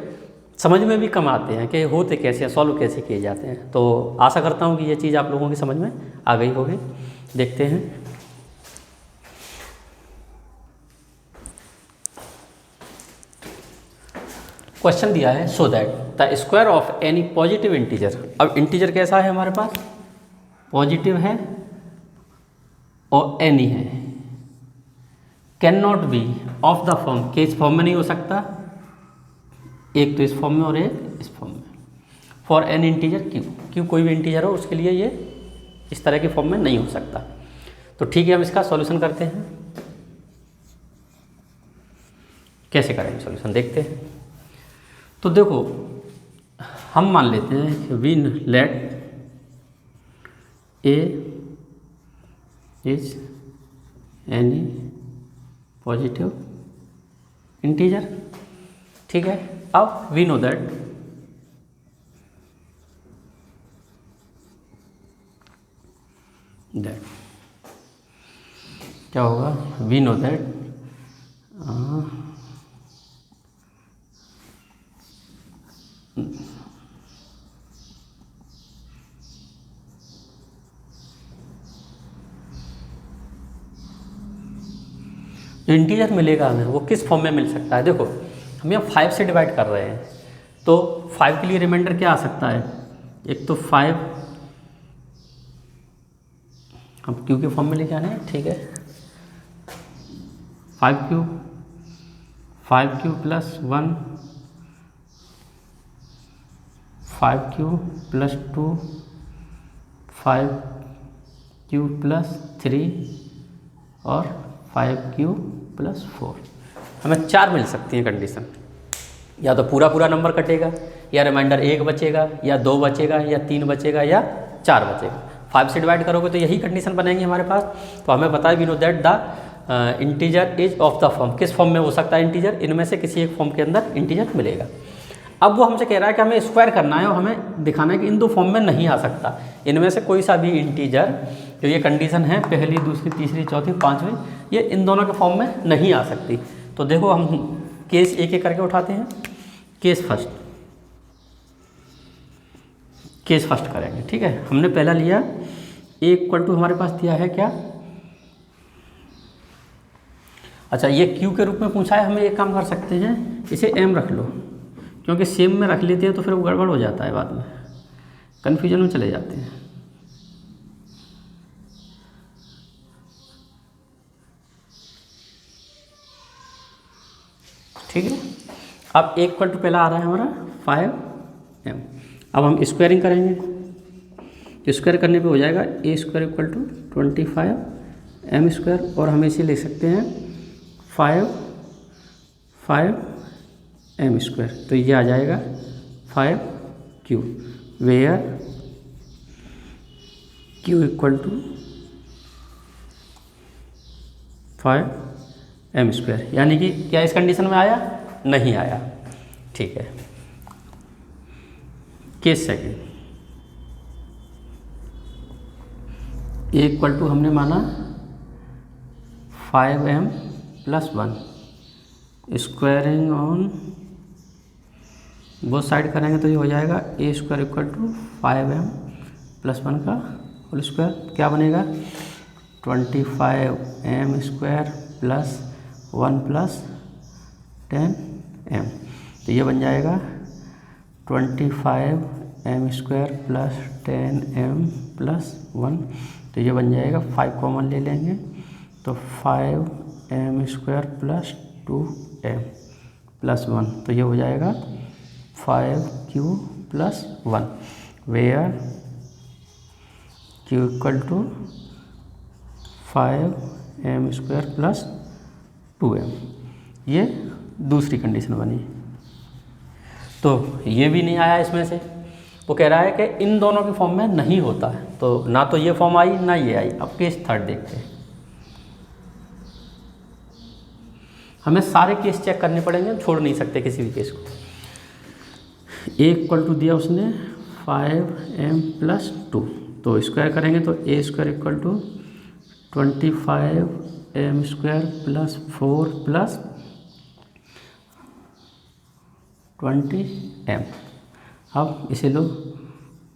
समझ में भी कम आते हैं कि होते कैसे हैं, सॉल्व कैसे किए जाते हैं। तो आशा करता हूँ कि ये चीज़ आप लोगों की समझ में आ गई होगी। देखते हैं क्वेश्चन दिया है, so that the square of any positive integer. अब इंटीजर कैसा है हमारे पास, पॉजिटिव है और एनी है, can not be of the form, के इस फॉर्म में नहीं हो सकता, एक तो इस फॉर्म में और एक इस फॉर्म में, for an integer Q, Q कोई भी इंटीजर हो उसके लिए ये इस तरह की फॉर्म में नहीं हो सकता। तो ठीक है, हम इसका सॉल्यूशन करते हैं। कैसे करेंगे सॉल्यूशन, देखते हैं। तो देखो हम मान लेते हैं we let A is any positive integer, ठीक है। अब वी नो दैट क्या होगा, वी नो दैट इंटीजर मिलेगा हमें, वो किस फॉर्म में मिल सकता है। देखो हम यहाँ 5 से डिवाइड कर रहे हैं, तो 5 के लिए रिमाइंडर क्या आ सकता है, एक तो 5 हम क्यू के फॉर्म में लेके आने हैं, ठीक है। 5 क्यू प्लस 1, 5 प्लस 2, 5 प्लस 3 और 5 प्लस 4। हमें 4 मिल सकती हैं कंडीशन, या तो पूरा पूरा नंबर कटेगा, या रिमाइंडर 1 बचेगा, या 2 बचेगा, या 3 बचेगा, या 4 बचेगा। 5 से डिवाइड करोगे तो यही कंडीशन बनेंगी हमारे पास। तो हमें पता है we know that the integer is of the form, किस फॉर्म में हो सकता है इंटीजर, इनमें से किसी एक फॉर्म के अंदर इंटीजर मिलेगा। अब वो हमसे कह रहा है कि हमें स्क्वायर करना है और हमें दिखाना है कि इन दो फॉर्म में नहीं आ सकता, इनमें से कोई सा भी इंटीजर, जो ये कंडीशन है पहली, दूसरी, तीसरी, चौथी, 5वीं, ये इन दोनों के फॉर्म में नहीं आ सकती। तो देखो हम केस एक एक करके उठाते हैं। केस फर्स्ट करेंगे, ठीक है। हमने पहला लिया ए इक्वल टू, हमारे पास दिया है क्या, अच्छा ये क्यू के रूप में पूछा है। हमें एक काम कर सकते हैं, इसे एम रख लो, क्योंकि सेम में रख लेते हैं तो फिर वो गड़बड़ हो जाता है, बाद में कन्फ्यूजन में चले जाते हैं। ठीक है, अब एक इक्वल टू पहला आ रहा है हमारा 5m। अब हम स्क्वायरिंग करेंगे, स्क्वायर करने पे हो जाएगा A square equal to 25m square, और हम इसे ले सकते हैं 5m स्क्वायर। तो ये आ जाएगा 5q, where q equal to 5m square. यानी कि क्या इस कंडीशन में आया, नहीं आया, ठीक है। Case second, A equal to हमने माना 5m plus 1, squaring on both side करेंगे तो ये हो जाएगा A square equal to 5m plus 1 का होल स्क्वायर। क्या बनेगा, 25m square plus 1 plus 10m। तो ये बन जाएगा 25 M square plus 10m plus 1, तो ये बन जाएगा 5 कॉमन ले लेंगे तो 5m square plus 2m plus 1, तो ये हो जाएगा 5q plus 1, where q equal to 5m square plus 2m। ये दूसरी कंडीशन बनी। तो ये भी नहीं आया इसमें से, वो कह रहा है कि इन दोनों के फॉर्म में नहीं होता है, तो ना तो ये फॉर्म आई ना ये आई। अब केस थर्ड देखते हैं। हमें सारे केस चेक करने पड़ेंगे, हम छोड़ नहीं सकते किसी भी केस को। ए इक्वल टू दिया उसने 5m प्लस 2, तो स्क्वायर करेंगे तो A square equal to 25m square plus 4 plus 20m। अब इसे लो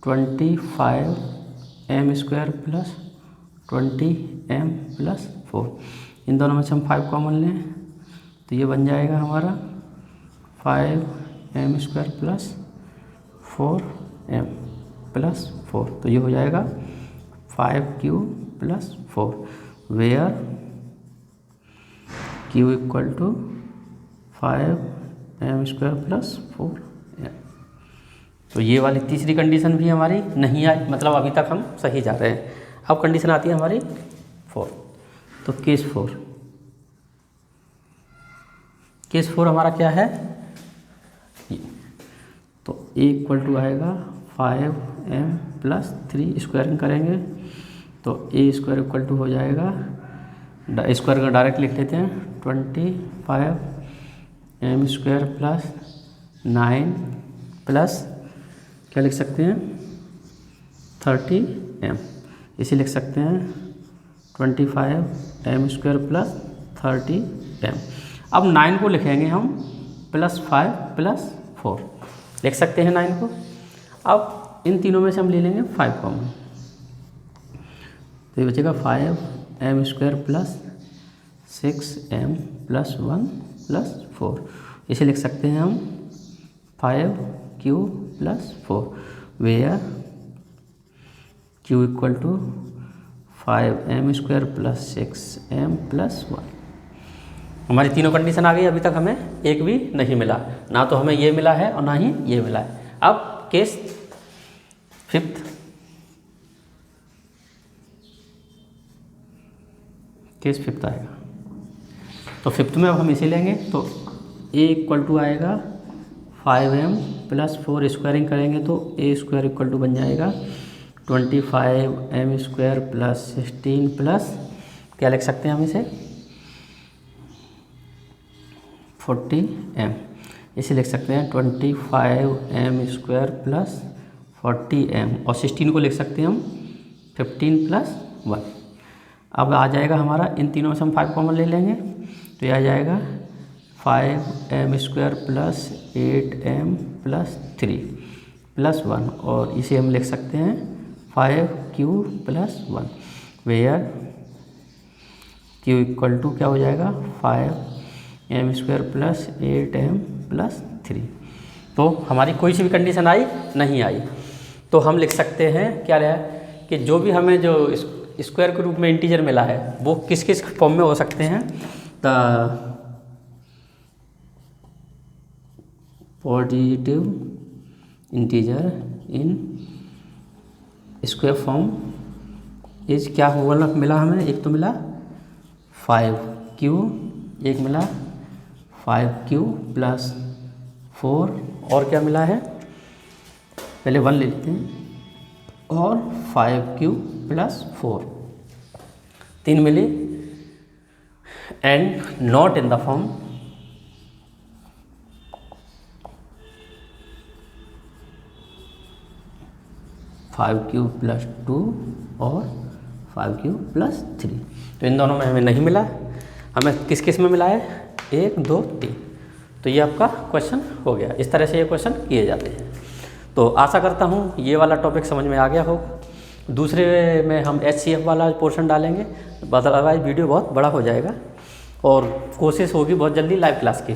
25m square plus 20m plus 4, इन दोनों में से हम 5 कॉमन लें तो ये बन जाएगा हमारा 5m square plus 4m plus 4, तो ये हो जाएगा 5q plus 4, where q equal to 5m square plus 4m। तो ये वाली तीसरी कंडीशन भी हमारी नहीं आई, मतलब अभी तक हम सही जा रहे हैं। अब कंडीशन आती है हमारी 4, तो केस 4 हमारा क्या है, तो a इक्वल टू आएगा 5m प्लस 3, स्क्वायरिंग करेंगे तो a स्क्वायर इक्वल टू हो जाएगा, स्क्वायर का डायरेक्ट लिख लेते हैं 25m स्क्वायर प्लस 9 प्लस क्या लिख सकते हैं 30m, इसे लिख सकते हैं 25m स्क्वायर प्लस 30m। अब 9 को लिखेंगे हम प्लस 5 प्लस 4, लिख सकते हैं 9 को। अब इन तीनों में से हम ले लेंगे 5 कॉमन, तो ये बचेगा 5m square plus 6m plus 1 plus 4, इसे लिख सकते हैं हम 5q plus 4, where q equal to 5m square plus 6m plus 1। हमारी तीनों कंडीशन आ गई। अभी तक हमें एक भी नहीं मिला, ना तो हमें ये मिला है और ना ही ये मिला है। अब केस फिफ्थ आएगा, तो फिफ्थ में अब हम इसे लेंगे तो a इक्वल टू आएगा 5m प्लस 4, स्क्वायरिंग करेंगे तो a स्क्वायर इक्वल टू बन जाएगा 25m स्क्वायर प्लस 16 प्लस क्या लिख सकते हैं हम इसे 40m, इसे लिख सकते हैं 25m स्क्वायर प्लस 40m, और 16 को लिख सकते हैं हम 15 प्लस 1। अब आ जाएगा हमारा, इन तीनों में से हम 5 कॉमन ले लेंगे तो यह आ जाएगा 5m square plus 8m plus 3 plus 1, और इसे हम लिख सकते हैं 5q plus 1, where q equal to क्या हो जाएगा 5m square plus 8m plus 3। तो हमारी कोई सी भी कंडीशन आई नहीं आई, तो हम लिख सकते हैं क्या रहा कि जो भी हमें जो स्क्वायर के रूप में इंटीजर मिला है वो किस किस फॉर्म में हो सकते हैं, the positive integer in square form is क्या हुआ मिला हमें, एक तो मिला 5q, एक मिला 5q प्लस 4, और क्या मिला है पहले 1 ले लेते हैं, और 5q प्लस 4, 3 मिली and not in the form five q plus 2 और 5q प्लस 3। तो इन दोनों में हमें नहीं मिला, हमें किस किस में मिला है 1 2 3। तो ये आपका क्वेश्चन हो गया। इस तरह से ये क्वेश्चन किए जाते हैं। तो आशा करता हूँ ये वाला टॉपिक समझ में आ गया होगा। दूसरे में हम HCF वाला पोर्शन डालेंगे, अदरवाइज वीडियो बहुत बड़ा हो जाएगा और कोशिश होगी बहुत जल्दी लाइव क्लास की।